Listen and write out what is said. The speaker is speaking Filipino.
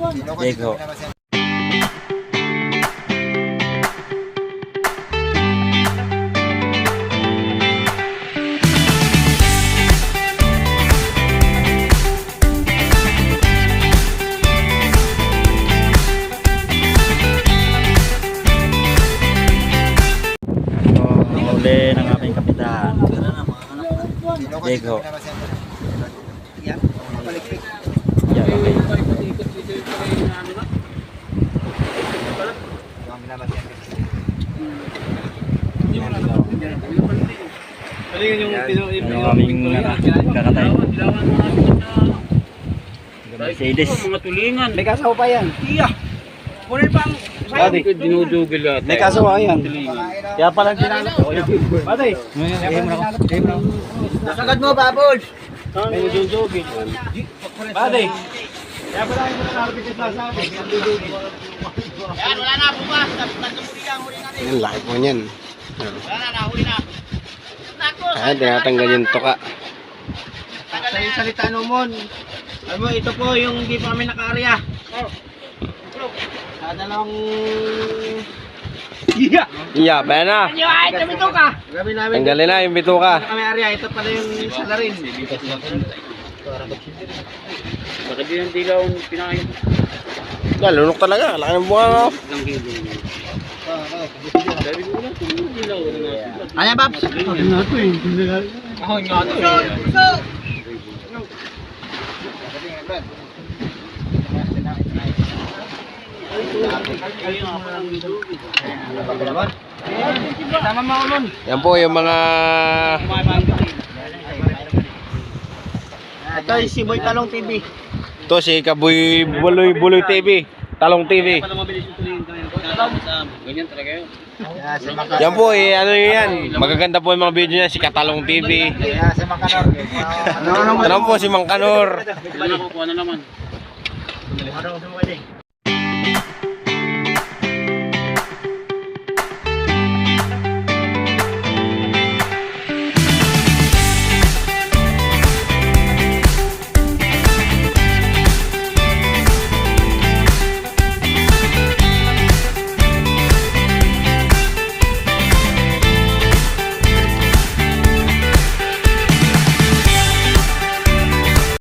Diego. Huli ng aming kapitan. Diego. Yeah, yung aming kakatay. Mercedes. May kasawa pa yan. Iya. Kunin pang Pati, dinudugil at. May kasawa yan. Kaya palang tinanong. Pati. Nasagad mo, Babos. May dinudugil. Pati. Kaya pala yung nakakapit sa sabi. Yan, wala na bukas. Huli natin. Yan, laki po niyan. Wala na, huli na. Ayan, tinatanggal yung tuka. Salita no mon. Alam mo, ito po yung hindi pa kami naka-area. Sa dalawang... Iya, bayan na. Ano ay, ito ka. Gabi namin. Tanggalin na yung bituka. Kami area, ito pala yung salarin. Bakit din ang dilaw pinakain? Yan, lunok talaga. Laki ng bunga mo. Ano, Babs? Ako nga ito Sama mo nun. Yan po yung mga... Ito yung si Boy Talong TV. Ito si Kaboy Buloy TV. Talong TV. Ganyan talaga yun. Yan po eh, ano yan. Magaganda po yung mga video niya. Si Katalong TV. Si Makanor. Tanong po si Mang Kanor. Ilan ako, kuha na naman. Ano sa mga